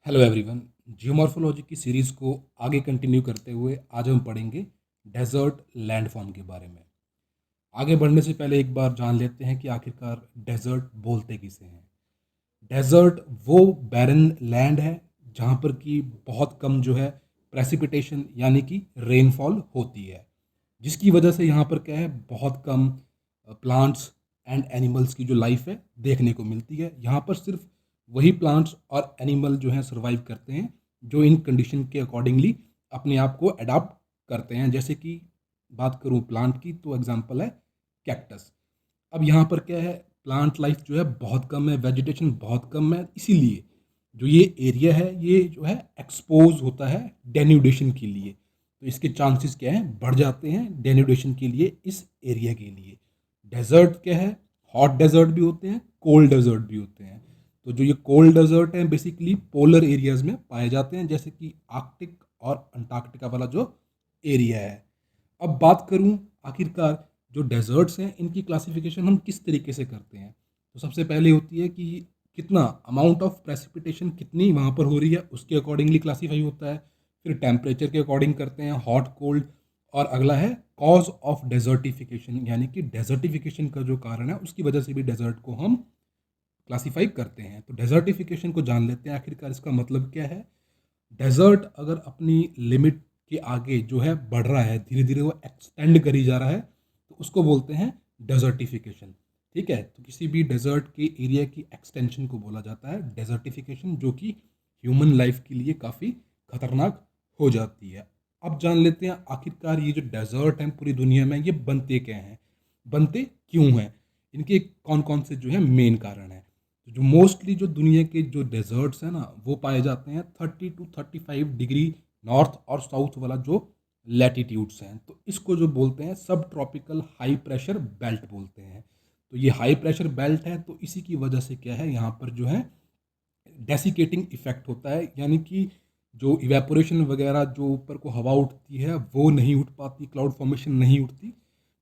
Hello everyone. Geomorphology की series को आगे कंटिन्यू करते हुए आज हम पढ़ेंगे डेजर्ट लैंडफॉर्म के बारे में। आगे बढ़ने से पहले एक बार जान लेते हैं कि आखिरकार डेजर्ट बोलते किसे हैं। डेजर्ट वो बैरन लैंड है जहाँ पर कि बहुत कम जो है प्रेसिपिटेशन यानी कि रेनफॉल होती है, जिसकी वजह से यहाँ पर क्या है बहुत कम प्लांट्स एंड एनिमल्स की जो लाइफ है देखने को मिलती है। यहाँ पर सिर्फ वही प्लांट्स और एनिमल जो हैं सर्वाइव करते हैं जो इन कंडीशन के अकॉर्डिंगली अपने आप को अडाप्ट करते हैं। जैसे कि बात करूँ प्लांट की तो एग्जांपल है कैक्टस। अब यहाँ पर क्या है, प्लांट लाइफ जो है बहुत कम है, वेजिटेशन बहुत कम है, इसीलिए जो ये एरिया है ये जो है एक्सपोज होता है डेन्यूडेशन के लिए। तो इसके चांसेस क्या हैं, बढ़ जाते हैं डेन्यूडेशन के लिए इस एरिया के लिए। डेजर्ट क्या है, हॉट डेजर्ट भी होते हैं, कोल्ड डेजर्ट भी होते हैं। तो जो ये कोल्ड डेजर्ट हैं बेसिकली पोलर एरियाज में पाए जाते हैं, जैसे कि आर्कटिक और अंटार्कटिका वाला जो एरिया है। अब बात करूं आखिरकार जो डेजर्ट्स हैं इनकी क्लासिफिकेशन हम किस तरीके से करते हैं। तो सबसे पहले होती है कि कितना अमाउंट ऑफ प्रेसिपिटेशन कितनी वहाँ पर हो रही है उसके अकॉर्डिंगली क्लासीफाई होता है। फिर टेम्परेचर के अकॉर्डिंग करते हैं हॉट कोल्ड। और अगला है कॉज ऑफ डेजर्टिफिकेशन, यानी कि डेजर्टिफिकेशन का जो कारण है उसकी वजह से भी डेजर्ट को हम क्लासीफाई करते हैं। तो डेजर्टिफिकेशन को जान लेते हैं आखिरकार इसका मतलब क्या है। डेजर्ट अगर अपनी लिमिट के आगे जो है बढ़ रहा है, धीरे धीरे वो एक्सटेंड करी जा रहा है, तो उसको बोलते हैं डेजर्टिफिकेशन। ठीक है, तो किसी भी डेजर्ट के एरिया की एक्सटेंशन को बोला जाता है डेजर्टिफिकेशन, जो कि ह्यूमन लाइफ के लिए काफ़ी खतरनाक हो जाती है। अब जान लेते हैं आखिरकार ये जो डेजर्ट हैं पूरी दुनिया में ये बनते क्या हैं, बनते क्यों हैं, इनके कौन कौन से जो है मेन कारण हैं। तो जो मोस्टली जो दुनिया के जो डेजर्ट्स हैं ना वो पाए जाते हैं 30 to 35 डिग्री नॉर्थ और साउथ वाला जो लैटिट्यूड्स हैं। तो इसको जो बोलते हैं सब ट्रॉपिकल हाई प्रेशर बेल्ट बोलते हैं। तो ये हाई प्रेशर बेल्ट है, तो इसी की वजह से क्या है यहाँ पर जो है डेसिकेटिंग इफेक्ट होता है, यानी कि जो इवेपोरेशन वगैरह जो ऊपर को हवा उठती है वो नहीं उठ पाती, क्लाउड फॉर्मेशन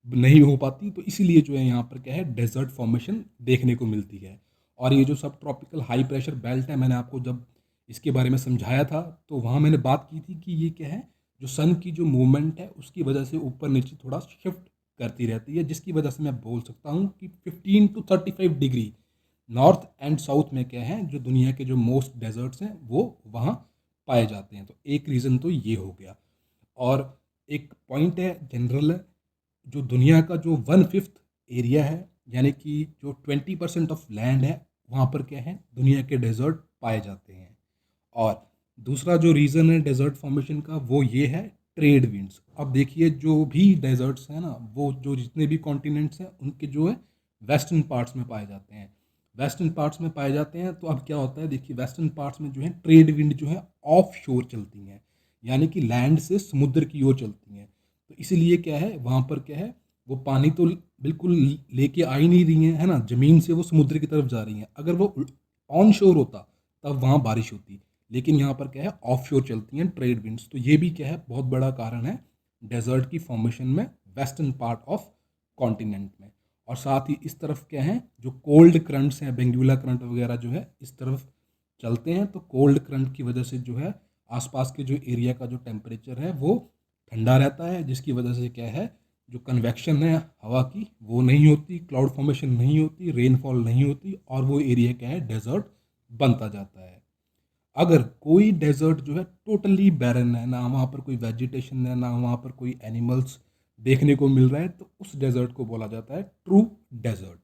नहीं हो पाती। तो इसीलिए जो है यहाँ पर क्या है डेजर्ट फॉर्मेशन देखने को मिलती है। और ये जो सब ट्रॉपिकल हाई प्रेशर बेल्ट है, मैंने आपको जब इसके बारे में समझाया था तो वहाँ मैंने बात की थी कि ये क्या है, जो सन की जो मूवमेंट है उसकी वजह से ऊपर नीचे थोड़ा शिफ्ट करती रहती है, जिसकी वजह से मैं बोल सकता हूँ कि 15 to 35 degree north and south में क्या है जो दुनिया के जो मोस्ट डेजर्ट्स हैं वो वहाँ पाए जाते हैं। तो एक रीज़न तो ये हो गया। और एक पॉइंट है जनरल है, जो दुनिया का जो 1/5 एरिया है, यानी कि जो 20% ऑफ लैंड है वहाँ पर क्या है दुनिया के डेजर्ट पाए जाते हैं। और दूसरा जो रीज़न है डेजर्ट फॉर्मेशन का वो ये है ट्रेड विंड्स। अब देखिए जो भी डेजर्ट्स हैं ना वो जो जितने भी कॉन्टिनेंट्स हैं उनके जो है वेस्टर्न पार्ट्स में पाए जाते हैं। वेस्टर्न पार्ट्स में पाए जाते हैं तो अब क्या होता है, देखिए वेस्टर्न पार्ट्स में जो है ट्रेड विंड जो है ऑफ शोर चलती हैं, यानी कि लैंड से समुद्र की ओर चलती हैं। तो इसीलिए क्या है वहाँ पर क्या है वो पानी तो बिल्कुल लेके आ ही नहीं रही है ना, ज़मीन से वो समुद्र की तरफ जा रही हैं। अगर वो ऑन शोर होता तब वहाँ बारिश होती, लेकिन यहाँ पर क्या है ऑफ शोर चलती हैं ट्रेड विंड्स। तो ये भी क्या है बहुत बड़ा कारण है डेजर्ट की फॉर्मेशन में वेस्टर्न पार्ट ऑफ कॉन्टिनेंट में। और साथ ही इस तरफ क्या है जो कोल्ड करंट्स हैं, बेंगुला करंट वगैरह जो है इस तरफ चलते हैं, तो कोल्ड करंट की वजह से जो है आसपास के जो एरिया का जो टेम्परेचर है वो ठंडा रहता है, जिसकी वजह से क्या है जो कन्वेक्शन है हवा की वो नहीं होती, क्लाउड फॉर्मेशन नहीं होती, रेनफॉल नहीं होती, और वो एरिया क्या है डेजर्ट बनता जाता है। अगर कोई डेजर्ट जो है टोटली बैरन है, ना वहाँ पर कोई वेजिटेशन है ना वहाँ पर कोई एनिमल्स देखने को मिल रहा है, तो उस डेजर्ट को बोला जाता है ट्रू डेजर्ट।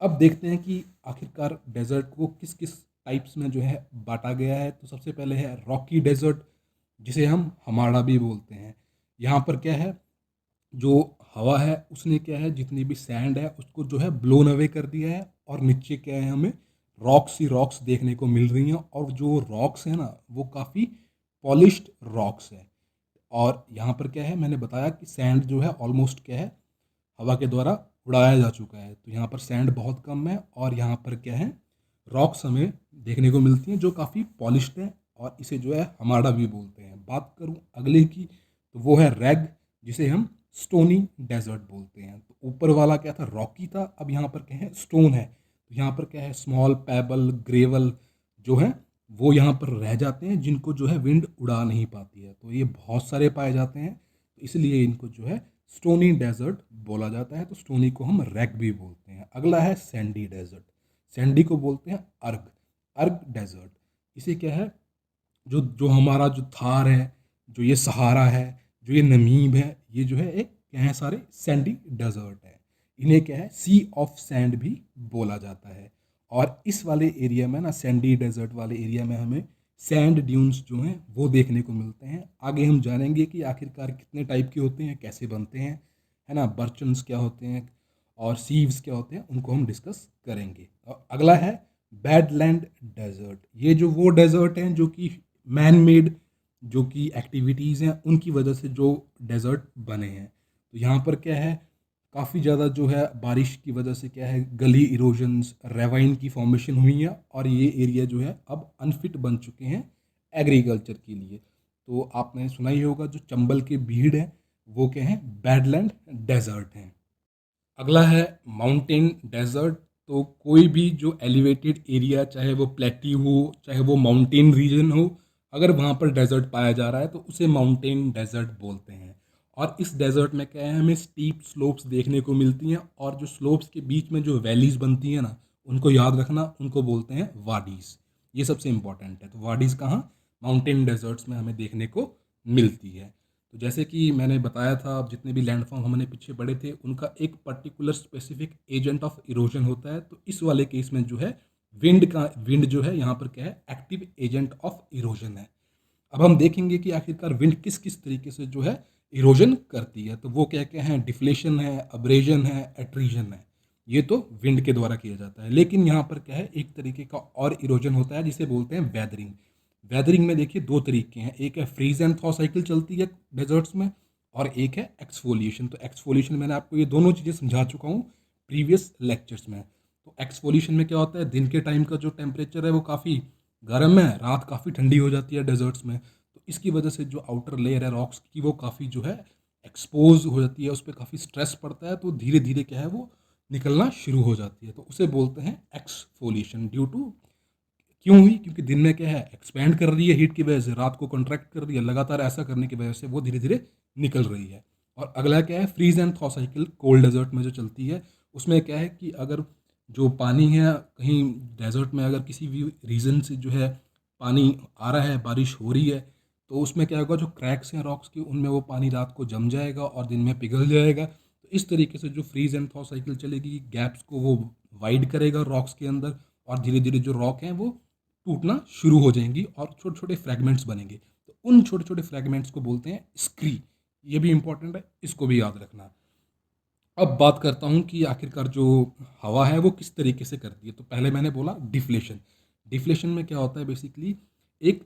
अब देखते हैं कि आखिरकार डेजर्ट को किस किस टाइप्स में जो है बांटा गया है। तो सबसे पहले है रॉकी डेजर्ट, जिसे हम हमारा भी बोलते हैं। यहाँ पर क्या है जो हवा है उसने क्या है जितनी भी सैंड है उसको जो है ब्लोन अवे कर दिया है, और नीचे क्या है हमें रॉक्स ही रॉक्स देखने को मिल रही हैं। और जो रॉक्स है ना वो काफ़ी पॉलिश्ड रॉक्स है। और यहाँ पर क्या है मैंने बताया कि सैंड जो है ऑलमोस्ट क्या है हवा के द्वारा उड़ाया जा चुका है, तो यहाँ पर सैंड बहुत कम है। और यहाँ पर क्या है रॉक्स हमें देखने को मिलती हैं जो काफ़ी पॉलिश्ड है, और इसे जो है हमारा भी बोलते हैं। बात करूँ अगले की तो वो है रेग, जिसे हम स्टोनी डेजर्ट बोलते हैं। तो ऊपर वाला क्या था रॉकी था, अब यहाँ पर क्या है स्टोन है। तो यहाँ पर क्या है स्मॉल पेबल ग्रेवल जो है वो यहाँ पर रह जाते हैं जिनको जो है विंड उड़ा नहीं पाती है। तो ये बहुत सारे पाए जाते हैं, तो इसलिए इनको जो है स्टोनी डेजर्ट बोला जाता है। तो स्टोनी को हम रैक भी बोलते हैं। अगला है सैंडी डेजर्ट। सैंडी को बोलते हैं अर्ग, अर्ग डेजर्ट। इसे क्या है, जो जो हमारा जो थार है, जो ये सहारा है, जो ये नमीब है, ये जो है एक क्या है, सारे सैंडी डेजर्ट है। इन्हें क्या है, सी ऑफ सैंड भी बोला जाता है। और इस वाले एरिया में ना, सैंडी डेजर्ट वाले एरिया में हमें सैंड ड्यून्स जो हैं वो देखने को मिलते हैं। आगे हम जानेंगे कि आखिरकार कितने टाइप के होते हैं, कैसे बनते हैं, है ना, बर्चन्स क्या होते हैं और सीव्स क्या होते हैं, उनको हम डिस्कस करेंगे। और अगला है बैडलैंड डेजर्ट। ये जो वो डेजर्ट हैं जो कि मैन मेड जो कि एक्टिविटीज़ हैं उनकी वजह से जो डेजर्ट बने हैं। तो यहाँ पर क्या है, काफ़ी ज़्यादा जो है बारिश की वजह से क्या है, गली इरोजन्स, रेवाइन की फॉर्मेशन हुई है और ये एरिया जो है अब अनफिट बन चुके हैं एग्रीकल्चर के लिए। तो आपने सुना ही होगा जो चंबल के भीड़ है वो क्या है, बैडलैंड डेजर्ट हैं। अगला है माउंटेन डेजर्ट। तो कोई भी जो एलिवेटेड एरिया, चाहे वो प्लेटी हो, चाहे वो माउंटेन रीजन हो, अगर वहाँ पर डेजर्ट पाया जा रहा है तो उसे माउंटेन डेजर्ट बोलते हैं। और इस डेजर्ट में क्या है, हमें स्टीप स्लोप्स देखने को मिलती हैं और जो स्लोप्स के बीच में जो वैलीज बनती हैं ना, उनको याद रखना, उनको बोलते हैं वाडीज़। ये सबसे इंपॉर्टेंट है। तो वाडीज़ कहाँ, माउंटेन डेजर्ट्स में हमें देखने को मिलती है। तो जैसे कि मैंने बताया था, जितने भी लैंडफॉर्म हमने पीछे पढ़े थे उनका एक particular specific agent of erosion होता है। तो इस वाले केस में जो है विंड जो है यहाँ पर क्या है, एक्टिव एजेंट ऑफ इरोजन है। अब हम देखेंगे कि आखिरकार विंड किस किस तरीके से जो है इरोजन करती है। तो वो क्या क्या है, डिफ्लेशन है, अब्रेजन है, एट्रीजन है। ये तो विंड के द्वारा किया जाता है। लेकिन यहाँ पर क्या है, एक तरीके का और इरोजन होता है जिसे बोलते हैं वेदरिंग। वेदरिंग में देखिए दो तरीके हैं, एक है फ्रीज एंड थॉ साइकिल चलती है डेजर्ट्स में, और एक है एक्सफोलिएशन। तो एक्सफोलिएशन मैंने आपको ये दोनों चीज़ें समझा चुका हूँ प्रीवियस लेक्चर्स में। तो एक्सफोलिएशन में क्या होता है, दिन के टाइम का जो टेम्परेचर है वो काफ़ी गर्म है, रात काफ़ी ठंडी हो जाती है डेजर्ट्स में। तो इसकी वजह से जो आउटर लेयर है रॉक्स की वो काफ़ी जो है एक्सपोज हो जाती है, उस पर काफ़ी स्ट्रेस पड़ता है, तो धीरे धीरे क्या है वो निकलना शुरू हो जाती है। तो उसे बोलते हैं एक्सफोलिएशन। ड्यू टू, क्यों हुई, क्योंकि दिन में क्या है, एक्सपैंड कर रही है हीट की वजह से, रात को कॉन्ट्रैक्ट कर रही है, लगातार ऐसा करने की वजह से वो धीरे धीरे निकल रही है। और अगला क्या है, freeze and thaw cycle cold desert में जो चलती है। उसमें क्या है कि अगर जो पानी है कहीं डेजर्ट में, अगर किसी भी रीज़न से जो है पानी आ रहा है, बारिश हो रही है, तो उसमें क्या होगा, जो क्रैक्स हैं रॉक्स के उनमें वो पानी रात को जम जाएगा और दिन में पिघल जाएगा। तो इस तरीके से जो फ्रीज एंड थॉ साइकिल चलेगी, गैप्स को वो वाइड करेगा रॉक्स के अंदर, और धीरे धीरे जो रॉक हैं वो टूटना शुरू हो जाएंगी और छोटे छोटे फ्रैगमेंट्स बनेंगे। तो उन छोटे छोटे फ्रैगमेंट्स को बोलते हैं स्क्री। ये भी इंपॉर्टेंट है, इसको भी याद रखना। अब बात करता हूँ कि आखिरकार जो हवा है वो किस तरीके से करती है। तो पहले मैंने बोला डिफ्लेशन। डिफ्लेशन में क्या होता है, बेसिकली एक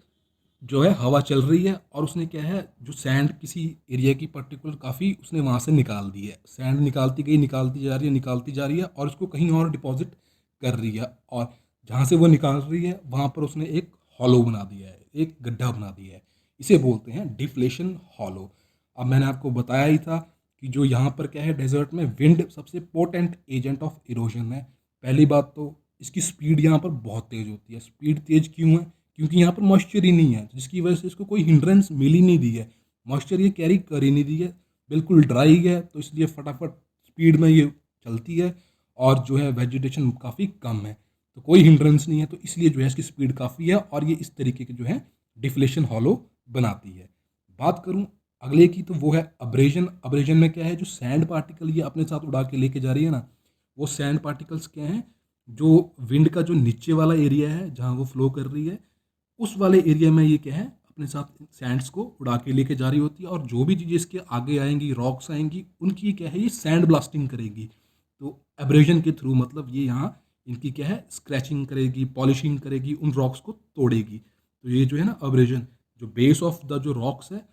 जो है हवा चल रही है और उसने क्या है, जो सैंड किसी एरिया की पर्टिकुलर काफ़ी उसने वहाँ से निकाल दी है, सैंड निकालती गई, निकालती जा रही है, निकालती जा रही है और उसको कहीं और डिपॉजिट कर रही है। और जहाँ से वो निकाल रही है वहाँ पर उसने एक हॉलो बना दिया है, एक गड्ढा बना दिया है। इसे बोलते हैं डिफ्लेशन हॉलो। अब मैंने आपको बताया ही था कि जो यहाँ पर क्या है, डेजर्ट में विंड सबसे पोटेंट एजेंट ऑफ इरोजन है। पहली बात तो इसकी स्पीड यहाँ पर बहुत तेज़ होती है। स्पीड तेज़ क्यों है, क्योंकि यहाँ पर मॉइस्चर ही नहीं है, जिसकी वजह से इसको कोई हिंड्रेंस मिल ही नहीं दी है, मॉइस्चर ये कैरी कर ही नहीं दी है, बिल्कुल ड्राई है। तो इसलिए फटाफट स्पीड में ये चलती है और जो है वेजिटेशन काफ़ी कम है, तो कोई हिंड्रेंस नहीं है, तो इसलिए जो है इसकी स्पीड काफ़ी है और ये इस तरीके के जो है डिफ्लेशन हॉलो बनाती है। बात करूँ अगले की, तो वो है अब्रेजन। अब्रेजन में क्या है, जो सैंड पार्टिकल ये अपने साथ उड़ा के लेके जा रही है ना, वो सैंड पार्टिकल्स क्या हैं, जो विंड का जो नीचे वाला एरिया है जहाँ वो फ्लो कर रही है, उस वाले एरिया में ये क्या है, अपने साथ सैंड्स को उड़ा के लेके जा रही होती है। और जो भी चीज़ें इसके आगे आएंगी, रॉक्स आएंगी, उनकी क्या है, ये सैंड ब्लास्टिंग करेगी। तो एब्रेजन के थ्रू मतलब ये यहाँ इनकी क्या है, स्क्रैचिंग करेगी, पॉलिशिंग करेगी, उन रॉक्स को तोड़ेगी। तो ये जो है ना अब्रेजन, जो बेस ऑफ द जो रॉक्स है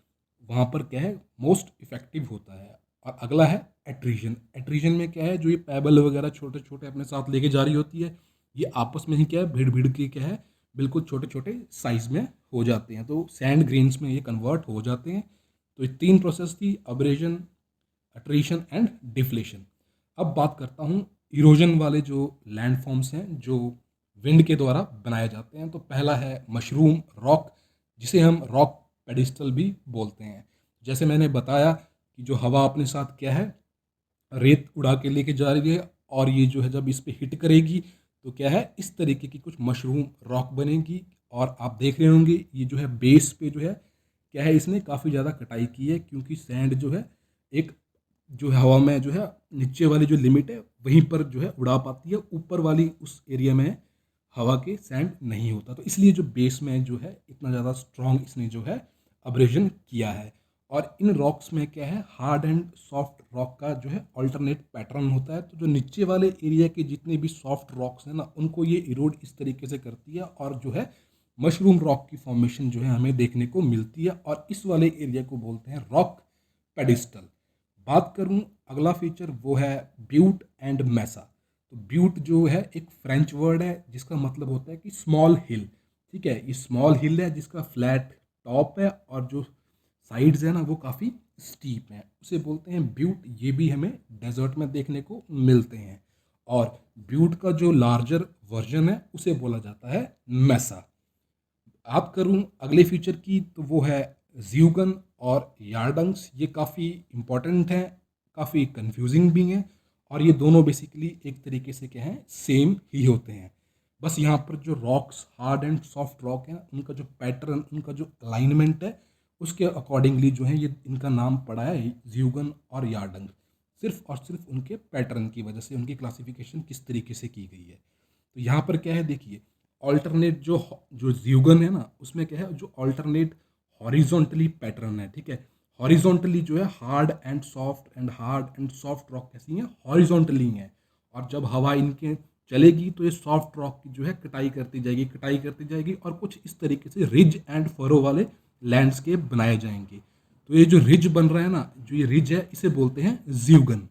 वहाँ पर क्या है, मोस्ट इफेक्टिव होता है। और अगला है एट्रीजन। एट्रीजन में क्या है, जो ये पैबल वगैरह छोटे छोटे अपने साथ लेके जा रही होती है, ये आपस में ही क्या है, भिड़ भिड़ के क्या है, बिल्कुल छोटे छोटे साइज में हो जाते हैं, तो सैंड ग्रेन्स में ये कन्वर्ट हो जाते हैं। तो ये तीन प्रोसेस थी, अब्रेजन, अट्रीशन एंड डिफ्लेशन। अब बात करता हूँ इरोजन वाले जो लैंड फॉर्म्स हैं, जो विंड के द्वारा बनाए जाते हैं। तो पहला है मशरूम रॉक, जिसे हम रॉक पेडिस्टल भी बोलते हैं। जैसे मैंने बताया कि जो हवा अपने साथ क्या है, रेत उड़ा के लेके जा रही है, और ये जो है जब इस पे हिट करेगी तो क्या है, इस तरीके की कुछ मशरूम रॉक बनेगी। और आप देख रहे होंगे ये जो है बेस पे जो है क्या है, इसने काफ़ी ज़्यादा कटाई की है, क्योंकि सैंड जो है एक जो है हवा में जो है नीचे वाली जो लिमिट है वहीं पर जो है उड़ा पाती है, ऊपर वाली उस एरिया में हवा के सैंड नहीं होता। तो इसलिए जो बेस में जो है इतना ज़्यादा स्ट्रॉन्ग इसने जो है अब्रेजन किया है। और इन रॉक्स में क्या है, हार्ड एंड सॉफ्ट रॉक का जो है अल्टरनेट पैटर्न होता है। तो जो नीचे वाले एरिया के जितने भी सॉफ्ट रॉक्स हैं ना, उनको ये इरोड इस तरीके से करती है, और जो है मशरूम रॉक की फॉर्मेशन जो है हमें देखने को मिलती है, और इस वाले एरिया को बोलते हैं रॉक पेडिस्टल। बात करूं अगला फीचर, वो है ब्यूट एंड मैसा। तो ब्यूट जो है एक फ्रेंच वर्ड है जिसका मतलब होता है कि स्मॉल हिल। ठीक है, ये स्मॉल हिल है जिसका फ्लैट टॉप है और जो साइड्स है ना वो काफ़ी स्टीप है, उसे बोलते हैं ब्यूट। ये भी हमें डेजर्ट में देखने को मिलते हैं। और ब्यूट का जो लार्जर वर्जन है उसे बोला जाता है मैसा। बात करूं अगले फीचर की, तो वो है ज्यूगन और यार्डंग्स। ये काफ़ी इंपॉर्टेंट हैं, काफ़ी कंफ्यूजिंग भी हैं, और ये दोनों बेसिकली एक तरीके से क्या है, सेम ही होते हैं। बस यहाँ पर जो rocks hard and soft rock हैं उनका जो पैटर्न, उनका जो अलाइनमेंट है, उसके अकॉर्डिंगली जो है ये इनका नाम पड़ा है ज्यूगन और यार्डंग। सिर्फ और सिर्फ उनके पैटर्न की वजह से उनकी क्लासिफिकेशन किस तरीके से की गई है। तो यहाँ पर क्या है, देखिए ऑल्टरनेट जो जो ज्यूगन है ना, उसमें क्या है, जो ऑल्टरनेट हॉरिजॉन्टली पैटर्न है। ठीक है, हॉरिजॉन्टली जो है हार्ड एंड सॉफ्ट रॉक कैसी हैं, हॉरिजॉन्टली हैं। और जब हवा इनके चलेगी तो ये सॉफ्ट रॉक की जो है कटाई करती जाएगी, और कुछ इस तरीके से रिज एंड फरो वाले लैंडस्केप बनाए जाएंगे। तो ये जो रिज बन रहा है ना, जो ये रिज है, इसे बोलते हैं ज्यूगन।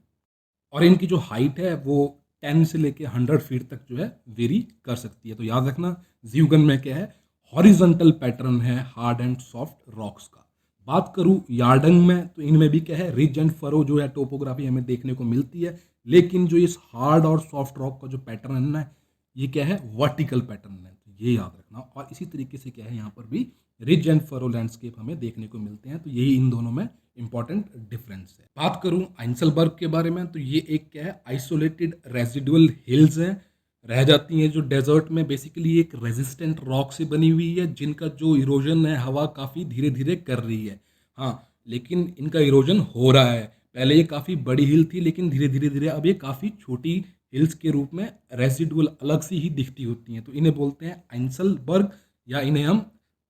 और इनकी जो हाइट है वो 10 से लेके 100 फीट तक जो है वेरी कर सकती है। तो याद रखना, ज्यूगन में क्या है, हॉरिजॉन्टल पैटर्न है हार्ड एंड सॉफ्ट रॉक्स का। बात करूं यार्डंग में, तो इनमें भी क्या है, रिज एंड फरो जो है टोपोग्राफी हमें देखने को मिलती है। लेकिन जो इस हार्ड और सॉफ्ट रॉक का जो पैटर्न है ना, ये क्या है, वर्टिकल पैटर्न है। तो ये याद रखना। और इसी तरीके से क्या है, यहाँ पर भी रिज एंड फरो लैंडस्केप हमें देखने को मिलते हैं। तो यही इन दोनों में इंपॉर्टेंट डिफरेंस है। बात करूं आइंसलबर्ग के बारे में, तो ये एक क्या है, आइसोलेटेड रेजिडुअल हिल्स हैं, रह जाती हैं जो डेजर्ट में। बेसिकली एक रेजिस्टेंट रॉक से बनी हुई है, जिनका जो इरोजन है हवा काफ़ी धीरे धीरे कर रही है। हाँ, लेकिन इनका इरोजन हो रहा है। पहले ये काफ़ी बड़ी हिल थी, लेकिन धीरे धीरे अब ये काफ़ी छोटी हिल्स के रूप में रेजिडुअल अलग सी ही दिखती होती हैं। तो इन्हें बोलते हैं आइंसलबर्ग, या इन्हें हम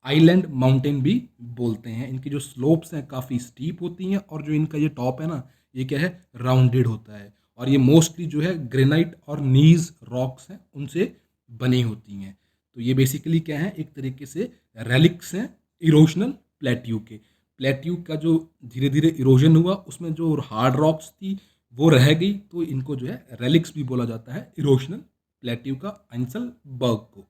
आइलैंड माउंटेन भी बोलते हैं। इनकी जो स्लोप्स हैं काफ़ी स्टीप होती हैं, और जो इनका ये टॉप है ना, ये क्या है, राउंडेड होता है। और ये मोस्टली जो है ग्रेनाइट और नीज रॉक्स हैं उनसे बनी होती हैं। तो ये बेसिकली क्या है, एक तरीके से रेलिक्स हैं इरोजनल प्लेट्यू के। प्लेट्यू का जो धीरे धीरे इरोजन हुआ, उसमें जो हार्ड रॉक्स थी वो रह गई, तो इनको जो है रेलिक्स भी बोला जाता है इरोजनल प्लेट्यू का, आइंसलबर्ग को।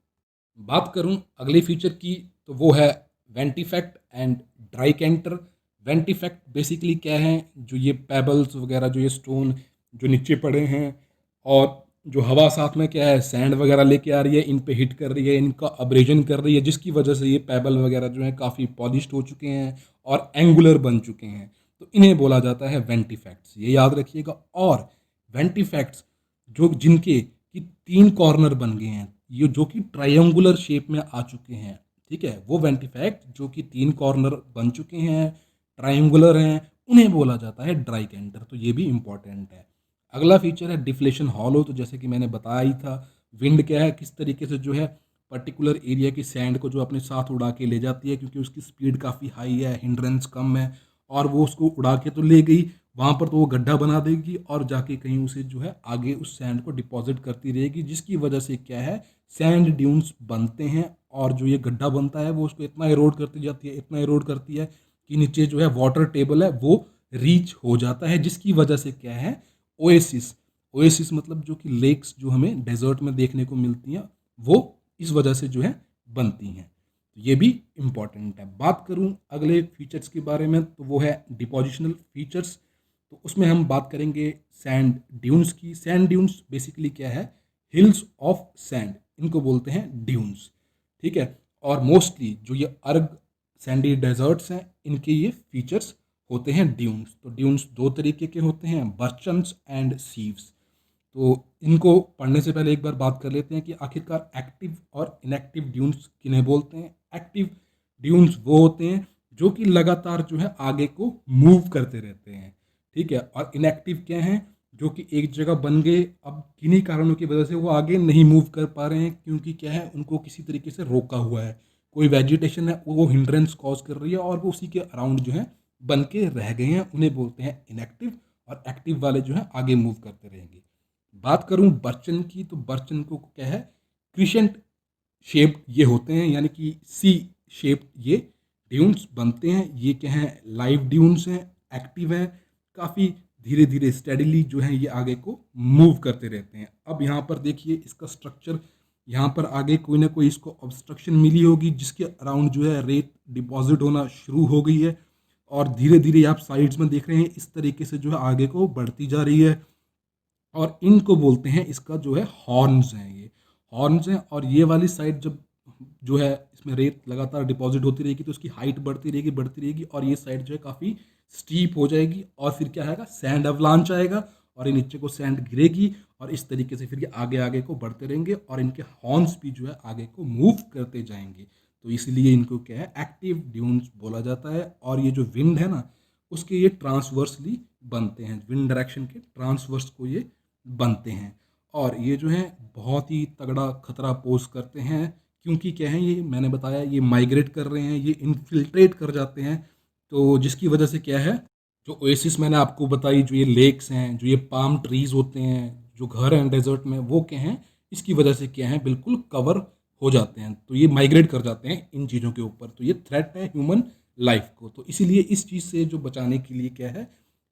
बात करूं अगले फीचर की, तो वो है वेंटिफैक्ट एंड ड्राइकेंटर। वेंटिफैक्ट बेसिकली क्या है, जो ये पेबल्स वगैरह, जो ये स्टोन जो नीचे पड़े हैं, और जो हवा साथ में क्या है, सैंड वगैरह लेके आ रही है, इन पे हिट कर रही है, इनका अब्रेजन कर रही है, जिसकी वजह से ये पेबल वगैरह जो है काफ़ी पॉलिश्ड हो चुके हैं और एंगुलर बन चुके हैं। तो इन्हें बोला जाता है वेंटिफैक्ट्स, ये याद रखिएगा। और वेंटिफैक्ट्स जो जिनके कि 3 कॉर्नर बन गए हैं, ये जो कि ट्रायंगुलर शेप में आ चुके हैं, ठीक है, वो वेंटिफैक्ट जो कि 3 कॉर्नर बन चुके हैं, ट्रायंगुलर हैं, उन्हें बोला जाता है ड्राइकेंटर। तो ये भी इंपॉर्टेंट है। अगला फीचर है डिफ्लेशन हॉलो। तो जैसे कि मैंने बताया ही था, विंड क्या है, किस तरीके से जो है पर्टिकुलर एरिया की सैंड को जो अपने साथ उड़ा के ले जाती है, क्योंकि उसकी स्पीड काफ़ी हाई है, हिंड्रेंस कम है, और वो उसको उड़ा के तो ले गई वहाँ पर, तो वो गड्ढा बना देगी और जाके कहीं उसे जो है आगे उस सैंड को डिपॉजिट करती रहेगी, जिसकी वजह से क्या है, सैंड ड्यून्स बनते हैं। और जो ये गड्ढा बनता है वो उसको इतना एरोड करती जाती है, इतना एरोड करती है कि नीचे जो है वाटर टेबल है वो रीच हो जाता है, जिसकी वजह से क्या है, ओएसिस। ओएसिस मतलब जो कि लेक्स जो हमें डेजर्ट में देखने को मिलती हैं, वो इस वजह से जो है बनती हैं। तो ये भी इम्पॉर्टेंट है। बात करूं अगले फीचर्स के बारे में, तो वो है डिपोजिशनल फीचर्स। तो उसमें हम बात करेंगे सैंड ड्यून्स की। सैंड ड्यून्स बेसिकली क्या है, हिल्स ऑफ सैंड। इनको बोलते हैं ड्यून्स, ठीक है। और मोस्टली जो ये अर्ग सैंडी डेजर्ट्स हैं, इनके ये फीचर्स होते हैं ड्यून्स। तो ड्यून्स दो तरीके के होते हैं, बर्चन्स एंड सीव्स। तो इनको पढ़ने से पहले एक बार बात कर लेते हैं कि आखिरकार एक्टिव और इनएक्टिव ड्यून्स किन्हें बोलते हैं। एक्टिव ड्यून्स वो होते हैं जो कि लगातार जो है आगे को मूव करते रहते हैं, ठीक है। और इनएक्टिव क्या हैं, जो कि एक जगह बन गए, अब किन्हीं कारणों की वजह से वो आगे नहीं मूव कर पा रहे हैं, क्योंकि क्या है, उनको किसी तरीके से रोका हुआ है, कोई वेजिटेशन है वो हिंड्रेंस कॉज कर रही है और वो उसी के अराउंड जो है बन के रह गए हैं, उन्हें बोलते हैं इनएक्टिव। और एक्टिव वाले जो है आगे मूव करते रहेंगे। बात करूं बर्चन की, तो बर्चन को क्या है, क्रिसेंट शेप ये होते हैं, यानी कि सी शेप ये ड्यून्स बनते हैं। ये क्या है, लाइव ड्यून्स हैं, एक्टिव हैं, काफ़ी धीरे धीरे स्टेडिली जो है ये आगे को मूव करते रहते हैं। अब यहाँ पर देखिए इसका स्ट्रक्चर, यहाँ पर आगे कोई ना कोई इसको ऑब्स्ट्रक्शन मिली होगी जिसके अराउंड जो है रेत डिपॉजिट होना शुरू हो गई है, और धीरे धीरे आप साइड्स में देख रहे हैं इस तरीके से जो है आगे को बढ़ती जा रही है। और इनको बोलते हैं, इसका जो है हॉर्न्स हैं, ये हॉर्न्स हैं। और ये वाली साइड जब जो है इसमें रेत लगातार डिपॉजिट होती रहेगी तो उसकी हाइट बढ़ती रहेगी और ये साइड जो है काफ़ी स्टीप हो जाएगी, और फिर क्या आएगा, सैंड अवलांच आएगा और ये नीचे को सैंड गिरेगी, और इस तरीके से फिर ये आगे आगे को बढ़ते रहेंगे और इनके हॉर्न्स भी जो है आगे को मूव करते जाएंगे। तो इसलिए इनको क्या है, एक्टिव ड्यून्स बोला जाता है। और ये जो विंड है ना, उसके ये ट्रांसवर्सली बनते हैं, विंड डायरेक्शन के ट्रांसवर्स को ये बनते हैं। और ये जो है बहुत ही तगड़ा खतरा पोज करते हैं, क्योंकि क्या है, ये मैंने बताया ये माइग्रेट कर रहे हैं, ये इन्फिल्ट्रेट कर जाते हैं। तो जिसकी वजह से क्या है, जो ओएसिस मैंने आपको बताई, जो ये लेक्स हैं, जो ये पाम ट्रीज होते हैं, जो घर हैं डेजर्ट में, वो क्या हैं, इसकी वजह से क्या है, बिल्कुल कवर हो जाते हैं। तो ये माइग्रेट कर जाते हैं इन चीज़ों के ऊपर। तो ये थ्रेट है ह्यूमन लाइफ को। तो इसीलिए इस चीज़ से जो बचाने के लिए क्या है,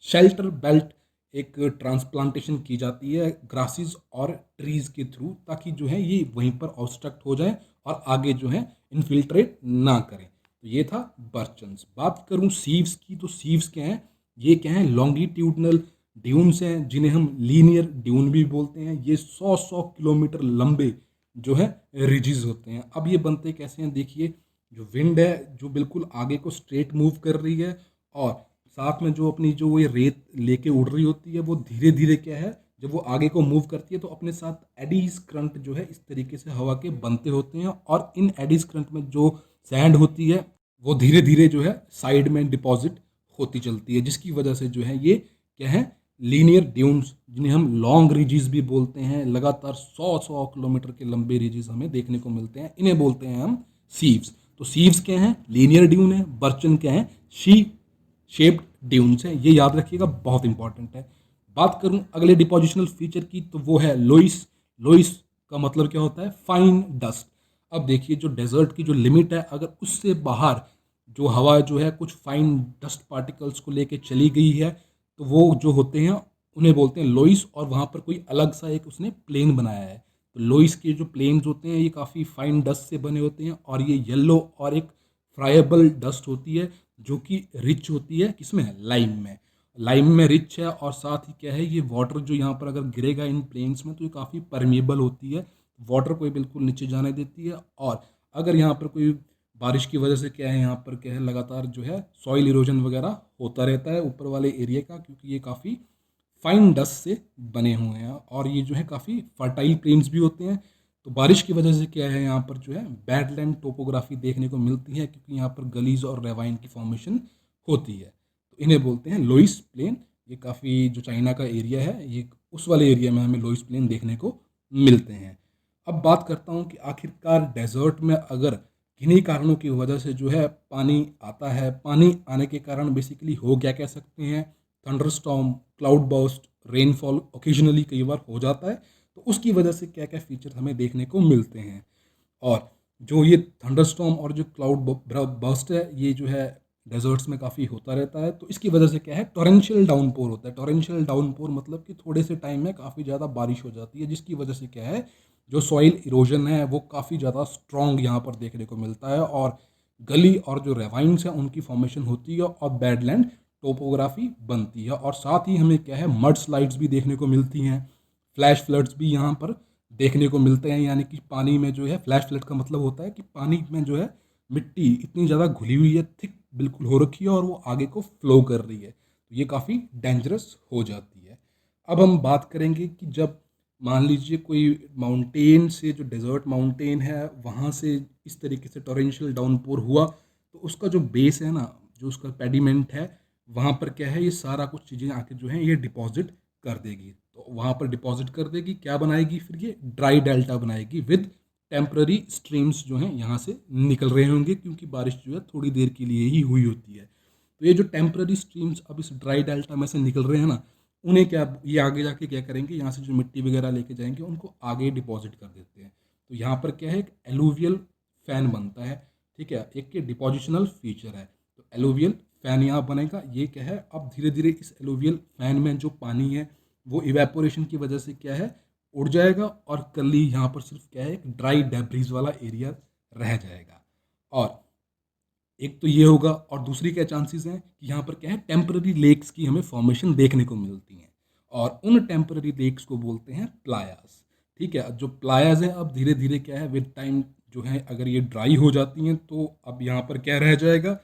शेल्टर बेल्ट एक ट्रांसप्लांटेशन की जाती है ग्रासेस और ट्रीज के थ्रू, ताकि जो है ये वहीं पर ऑब्स्ट्रक्ट हो जाए और आगे जो है इन्फिल्ट्रेट ना करें। तो ये था बर्चन्स। बात करूं सीव्स की, तो सीव्स क्या हैं, ये क्या हैं, लॉन्गिट्यूडनल ड्यून्स हैं, जिन्हें हम लीनियर ड्यून भी बोलते हैं। ये 100 किलोमीटर लंबे जो है रिजिज होते हैं। अब ये बनते कैसे हैं, देखिए, जो विंड है जो बिल्कुल आगे को स्ट्रेट मूव कर रही है, और साथ में जो अपनी जो ये रेत लेके उड़ रही होती है, वो धीरे धीरे क्या है, जब वो आगे को मूव करती है तो अपने साथ एडीज करंट जो है इस तरीके से हवा के बनते होते हैं, और इन एडीज करंट में जो सैंड होती है वो धीरे धीरे जो है साइड में डिपॉजिट होती चलती है, जिसकी वजह से जो है ये क्या है, लीनियर ड्यून्स, जिन्हें हम लॉन्ग रिजिज भी बोलते हैं, लगातार 100 किलोमीटर के लंबे रिजिज हमें देखने को मिलते हैं, इन्हें बोलते हैं हम सीव्स। तो सीव्स क्या हैं, लीनियर ड्यून है। बर्चन क्या है, शी शेप्ड ड्यून्स हैं। ये याद रखिएगा, बहुत इंपॉर्टेंट है। बात करूं अगले डिपोजिशनल फीचर की, तो वो है लोइस। लोइस का मतलब क्या होता है, फाइन डस्ट। अब देखिए, जो डेजर्ट की जो लिमिट है, अगर उससे बाहर जो हवा जो है कुछ फाइन डस्ट पार्टिकल्स को लेके चली गई है, तो वो जो होते हैं उन्हें बोलते हैं लोइस, और वहाँ पर कोई अलग सा एक उसने प्लेन बनाया है। तो लोइस के जो प्लेन्स होते हैं ये काफ़ी फाइन डस्ट से बने होते हैं, और ये येलो और एक फ्राइबल डस्ट होती है, जो कि रिच होती है, किसमें है, लाइम में। लाइम में रिच है, और साथ ही क्या है, ये वाटर जो यहाँ पर अगर गिरेगा इन प्लेन्स में तो ये काफ़ी परमेबल होती है, वाटर को बिल्कुल नीचे जाने देती है। और अगर यहाँ पर कोई बारिश की वजह से क्या है, यहाँ पर क्या है, लगातार जो है सॉइल इरोजन वगैरह होता रहता है ऊपर वाले एरिया का, क्योंकि ये काफ़ी फाइन डस्ट से बने हुए हैं, और ये जो है काफ़ी फर्टाइल प्लेन्स भी होते हैं। तो बारिश की वजह से क्या है, यहाँ पर जो है बैडलैंड टोपोग्राफी देखने को मिलती है, क्योंकि यहाँ पर गलीज और रेवाइन की फॉर्मेशन होती है। तो इन्हें बोलते हैं लोइस प्लेन। ये काफ़ी जो चाइना का एरिया है, ये उस वाले एरिया में हमें लोइस प्लेन देखने को मिलते हैं। अब बात करता हूँ कि आखिरकार डेजर्ट में अगर किन्हीं कारणों की वजह से जो है पानी आता है, पानी आने के कारण बेसिकली हो क्या कह सकते हैं, thunderstorm, cloud burst, rainfall occasionally कई बार हो जाता है। तो उसकी वजह से क्या क्या फीचर हमें देखने को मिलते हैं। और जो ये थंडरस्टॉर्म और जो क्लाउड बर्स्ट है, ये जो है डेजर्ट्स में काफ़ी होता रहता है। तो इसकी वजह से क्या है, टॉरेंशियल डाउनपोर होता है। टॉरेंशियल डाउनपोर मतलब कि थोड़े से टाइम में काफ़ी ज़्यादा बारिश हो जाती है, जिसकी वजह से क्या है, जो सॉइल इरोजन है वो काफ़ी ज़्यादा स्ट्रॉन्ग यहाँ पर देखने को मिलता है, और गली और जो रेवाइंस हैं उनकी फॉर्मेशन होती है, और बैडलैंड टोपोग्राफी बनती है। और साथ ही हमें क्या है, मड स्लाइड्स भी देखने को मिलती हैं, फ्लैश फ्लड्स भी यहाँ पर देखने को मिलते हैं, यानी कि पानी में जो है फ्लैश फ्लड का मतलब होता है कि पानी में जो है मिट्टी इतनी ज़्यादा घुली हुई है, थिक बिल्कुल हो रखी है और वो आगे को फ्लो कर रही है, तो ये काफ़ी डेंजरस हो जाती है। अब हम बात करेंगे कि जब मान लीजिए कोई माउंटेन से, जो डेजर्ट माउंटेन है वहाँ से इस तरीके से टॉरेंशियल डाउनपोर हुआ, तो उसका जो बेस है ना, जो उसका पेडिमेंट है, वहाँ पर क्या है, ये सारा कुछ चीज़ें आके जो है ये डिपॉजिट कर देगी। तो वहाँ पर डिपॉजिट कर देगी, क्या बनाएगी फिर, ये ड्राई डेल्टा बनाएगी विद टेम्पररी स्ट्रीम्स जो हैं यहाँ से निकल रहे होंगे, क्योंकि बारिश जो है थोड़ी देर के लिए ही हुई होती है। तो ये जो टेम्पररी स्ट्रीम्स अब इस ड्राई डेल्टा में से निकल रहे हैं ना, उन्हें क्या, ये आगे जाके क्या करेंगे, यहाँ से जो मिट्टी वगैरह लेके जाएंगे उनको आगे डिपॉजिट कर देते हैं। तो यहाँ पर क्या है, एक एलुवियल फैन बनता है, ठीक है, एक के डिपोजिशनल फीचर है। तो एलुवियल फैन यहाँ बनेगा। ये क्या है, अब धीरे धीरे इस एलुवियल फैन में जो पानी है वो इवेपोरेशन की वजह से क्या है, उड़ जाएगा, और कली यहाँ पर सिर्फ क्या है, एक ड्राई डेब्रीज वाला एरिया रह जाएगा। और एक तो ये होगा, और दूसरी क्या चांसेस हैं कि यहाँ पर क्या है, टेम्पररी लेक्स की हमें फॉर्मेशन देखने को मिलती हैं, और उन टेम्पररी लेक्स को बोलते हैं प्लायास। ठीक है, जो प्लायाज हैं अब धीरे धीरे क्या है, विद टाइम जो है, अगर ये ड्राई हो जाती हैं तो अब यहाँ पर क्या रह जाएगा,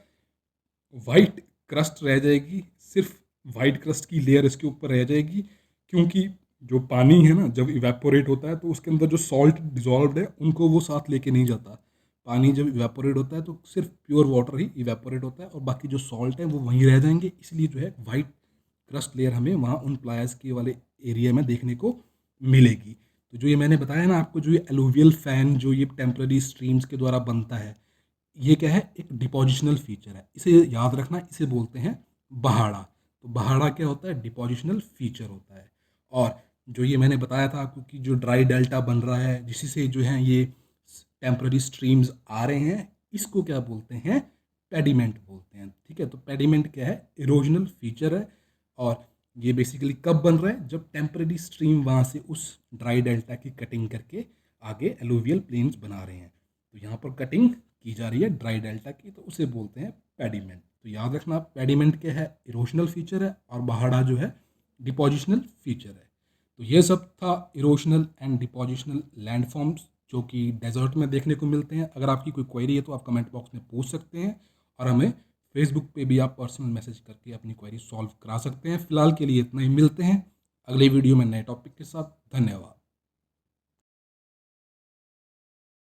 वाइट क्रस्ट रह जाएगी, सिर्फ वाइट क्रस्ट की लेयर इसके ऊपर रह जाएगी, क्योंकि जो पानी है ना, जब इवेपोरेट होता है तो उसके अंदर जो सॉल्ट डिजॉल्व है उनको वो साथ लेके नहीं जाता। पानी जब इवेपोरेट होता है तो सिर्फ प्योर वाटर ही इवेपोरेट होता है, और बाकी जो सॉल्ट है वो वहीं रह जाएंगे, इसलिए जो है वाइट क्रस्ट लेयर हमें वहाँ उन प्लायर्स के वाले एरिया में देखने को मिलेगी। तो जो ये मैंने बताया ना आपको, जो ये एलुवियल फैन जो ये टेम्पररी स्ट्रीम्स के द्वारा बनता है, ये क्या है, एक डिपोजिशनल फीचर है, इसे याद रखना, इसे बोलते हैं बहाड़ा। तो बहाड़ा क्या होता है, डिपोजिशनल फीचर होता है। और जो ये मैंने बताया था आपको कि जो ड्राई डेल्टा बन रहा है जिसी से जो है ये टेम्पररी स्ट्रीम्स आ रहे हैं, इसको क्या बोलते हैं, पेडिमेंट बोलते हैं। ठीक है, तो पेडिमेंट क्या है, इरोजनल फीचर है, और ये बेसिकली कब बन रहा है, जब टेम्पररी स्ट्रीम वहाँ से उस ड्राई डेल्टा की कटिंग करके आगे एलुवियल प्लेन्स बना रहे हैं। तो यहाँ पर कटिंग की जा रही है ड्राई डेल्टा की, तो उसे बोलते हैं पेडिमेंट। तो याद रखना, पेडिमेंट क्या है, इरोशनल फीचर है, और बहाड़ा जो है डिपोजिशनल फीचर है। तो ये सब था इरोशनल एंड डिपोजिशनल लैंडफॉर्म्स जो कि डेजर्ट में देखने को मिलते हैं। अगर आपकी कोई क्वेरी है तो आप कमेंट बॉक्स में पूछ सकते हैं, और हमें फेसबुक पे भी आप पर्सनल मैसेज करके अपनी क्वेरी सॉल्व करा सकते हैं। फिलहाल के लिए इतना ही, मिलते हैं अगले वीडियो में नए टॉपिक के साथ। धन्यवाद।